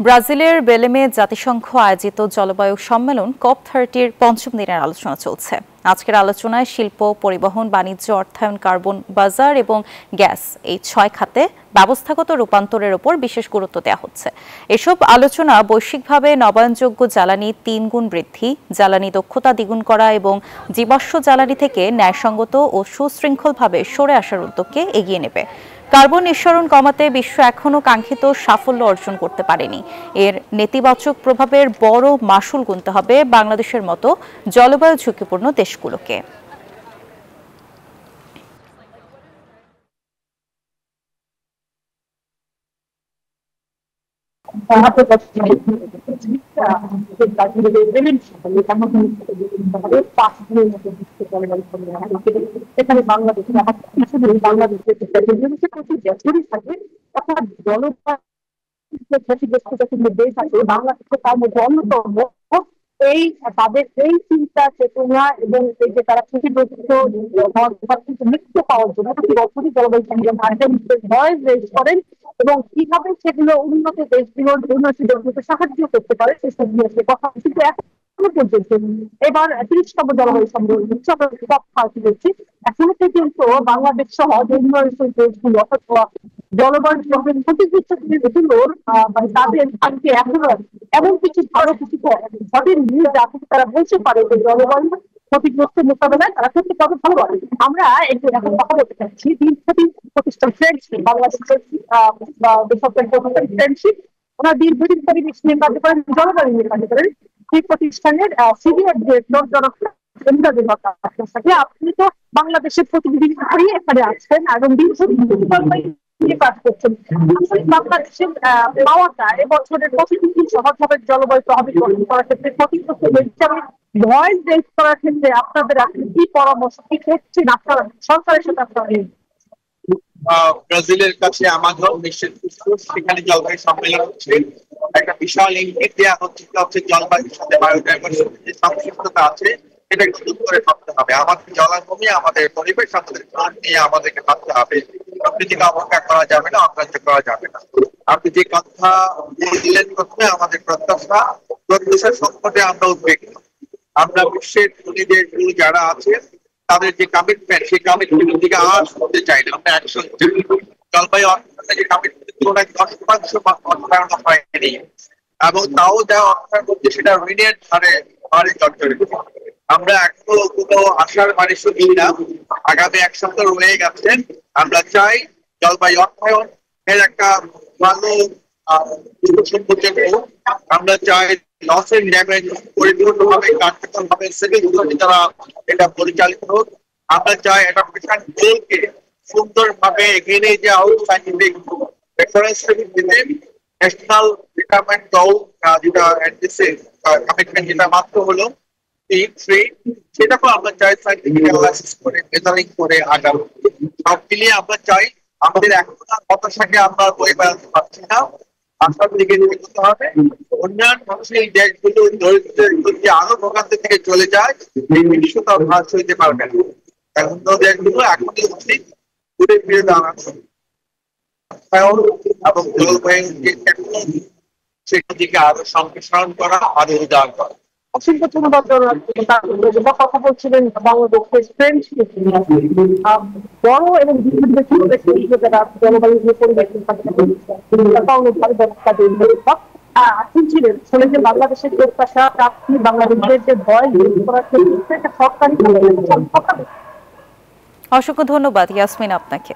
ব্রাজিলের বেলেমে জাতিসংঘ আয়োজিত জলবায়ু সম্মেলন COP30-র পঞ্চম দিনের আলোচনা চলছে। আজকের আলোচনায় শিল্প, পরিবহন, বাণিজ্য, অর্থায়ন, কার্বন বাজার এবং গ্যাস এই 6 খাতে ব্যবস্থাগত রূপান্তরের উপর বিশেষ গুরুত্ব দেওয়া হচ্ছে। এসব আলোচনা বৈশ্বিকভাবে নবায়নযোগ্য জ্বালানি 3 গুণ বৃদ্ধি, জ্বালানি দক্ষতা দ্বিগুণ করা এবং জীবাশ্ম জ্বালানি থেকে ন্যায়সঙ্গত ও সুশৃঙ্খলভাবে সরে আসার উদ্যোগকে এগিয়ে নেবে। কার্বন নিঃসরণ কমাতে বিশ্ব এখনও কাঙ্ক্ষিত সাফল্য অর্জন করতে পারেনি। এর নেতিবাচক প্রভাবের বড় মাশুল গুনতে হবে বাংলাদেশের মতো জলবায়ু ঝুঁকিপূর্ণ দেশগুলোকে। এখানে বাংলাদেশের বাংলাদেশের অর্থাৎ জলবায়ু দেশ আছে বাংলাদেশে, তার মধ্যে অন্যতম এই তাদের এই চিন্তা চেতনা এবং এই যে তারা ক্ষতিগ্রস্ত মৃত্যু পাওয়ার জন্য প্রতি বছরই জলবায়ু সংক্রান্ত ভয়েস রেজ করেন এবং কিভাবে সেগুলো উন্নত দেশগুলোর উন্নতি দেশগুলোকে সাহায্য করতে পারে সেসব নিয়ে কথা। কিন্তু এখনো পর্যন্ত এবার 30তম জলবায়ু সম্মেলন হচ্ছে, এখনো পর্যন্ত বাংলাদেশ সহ উন্নয়নশীল দেশগুলো অর্থাৎ জলবায়ু ক্ষতিগ্রস্ত দেশগুলোর মানে তাদের আজকে এখনো এমন কিছু ভালো কিছু ঘটেনি যাতে তারা বলতে পারে যে জলবায়ু ক্ষতিগ্রস্ত মোকাবেলায় তারা করতে পারবে ভালোভাবে। আমরা একটু এখন কথা বলতে চাচ্ছি দীর্ঘদিন প্রতিষ্ঠান ফ্রেন্ডশিপ, বাংলাদেশের বেসরকারি ফ্রেন্ডশিপ, ওনারা দীর্ঘদিন পরিবেশ নিয়ে কাজ করেন, জলবায়ু নিয়ে কাজ করেন। সেই প্রতিষ্ঠানের সিনিয়র ডিরেক্টর আপনি তো বাংলাদেশের প্রতিনিধি হয়ে এখানে আসছেন এবং দীর্ঘদিন কাজ করছেন। বাংলাদেশের পাওয়াটা এবছরের প্রতিনিধি সহজভাবে জলবায়ু প্রভাবিত করার ক্ষেত্রে ক্ষতিগ্রস্ত হিসাবে ভয়েস রেজ করার ক্ষেত্রে আপনাদের কি পরামর্শ কি করছেন আপনারা সরকারের সাথে আপনারা? ব্রাজিলের কাছে আমাদের নিশ্চিত সেখানে জলবায়ু সম্মেলন হচ্ছে, একটা বিশাল ইঙ্গিত দেওয়া হচ্ছে জলবায়ুর সাথে বায়োডাইভার্সিটি যে সংশ্লিষ্টতা আছে এটা সুযোগ করে ভাবতে হবে। আমাদের জলাভূমি, আমাদের পরিবেশ, আমাদের নিয়ে আমাদেরকে ভাবতে হবে। প্রকৃতিকে অবজ্ঞা করা যাবে না, অগ্রাহ্য করা যাবে না। আপনি যে কথা বললেন প্রথমে, আমাদের প্রত্যাশার সংকটে আমরা উদ্বিগ্ন। আমরা বিশ্বের ধনী দেশগুলো যারা আছে তাদের যে কমিটমেন্ট, সেই কমিটমেন্টের দিকে আজ করতে চাই না। আমরা অ্যাকশন জলবায়ু অর্থনীতি কমিটমেন্ট 10% অর্থায়ন হয়নি এবং তাও দেওয়া অর্থায়ন করছে সেটা ঋণের হারে জর্জরিত। আমরা এখনো কোনো আশার বাণী শুনছি না। আগামী 1 সপ্তাহ রয়ে গেছে। আমরা চাই জলবায়ু অর্থায়ন এর একটা ভালো আমরা চাই লস এন্ড ড্যামেজ পরিপূর্ণভাবে কার্যকরভাবে সিভিল তারা এটা পরিচালিত হোক। আমরা চাই এটা মিশন গোলকে সুন্দরভাবে এগিয়ে নিয়ে যাওয়া হোক সাইন্টিফিক রেফারেন্স ভিত্তিতে। ন্যাশনাল রিটায়ারমেন্ট গোল যেটা কমিটমেন্ট যেটা মাত্র হলো 3 সেটাকেও আমরা চাই সাইন্টিফিক অ্যানালাইসিস করে মেজারিং করে আগাবো। সব মিলিয়ে আমরা চাই আমাদের এখন হতাশাকে আমরা বই বেড়াতে পারছি না, আশার দিকে এগোতে হবে। অন্যান্য মানুষের দেশগুলো দরিদ্র যে আরো ভোগান্তি থেকে চলে যায় এই বিশ্বটা হ্রাস হইতে পারবে না। এখন দেশগুলো এখনই উচিত ঘুরে ফিরে দাঁড়ানো এবং জলবায়ুকে সেটিকে আরো সম্প্রসারণ করা, আরো উদার করা। অসংখ্য ধন্যবাদ। কথা বলছিলেন বাংলাদেশের ফ্রেন্ডশিপ বড় এবং জলবায়ু পরিবর্তন শুনছিলেন শুনে যে বাংলাদেশের প্রত্যাশা প্রাপ্তি, বাংলাদেশের যে ভয় করার ক্ষেত্রে একটা সরকারি। অসংখ্য ধন্যবাদ ইয়াসমিন আপনাকে।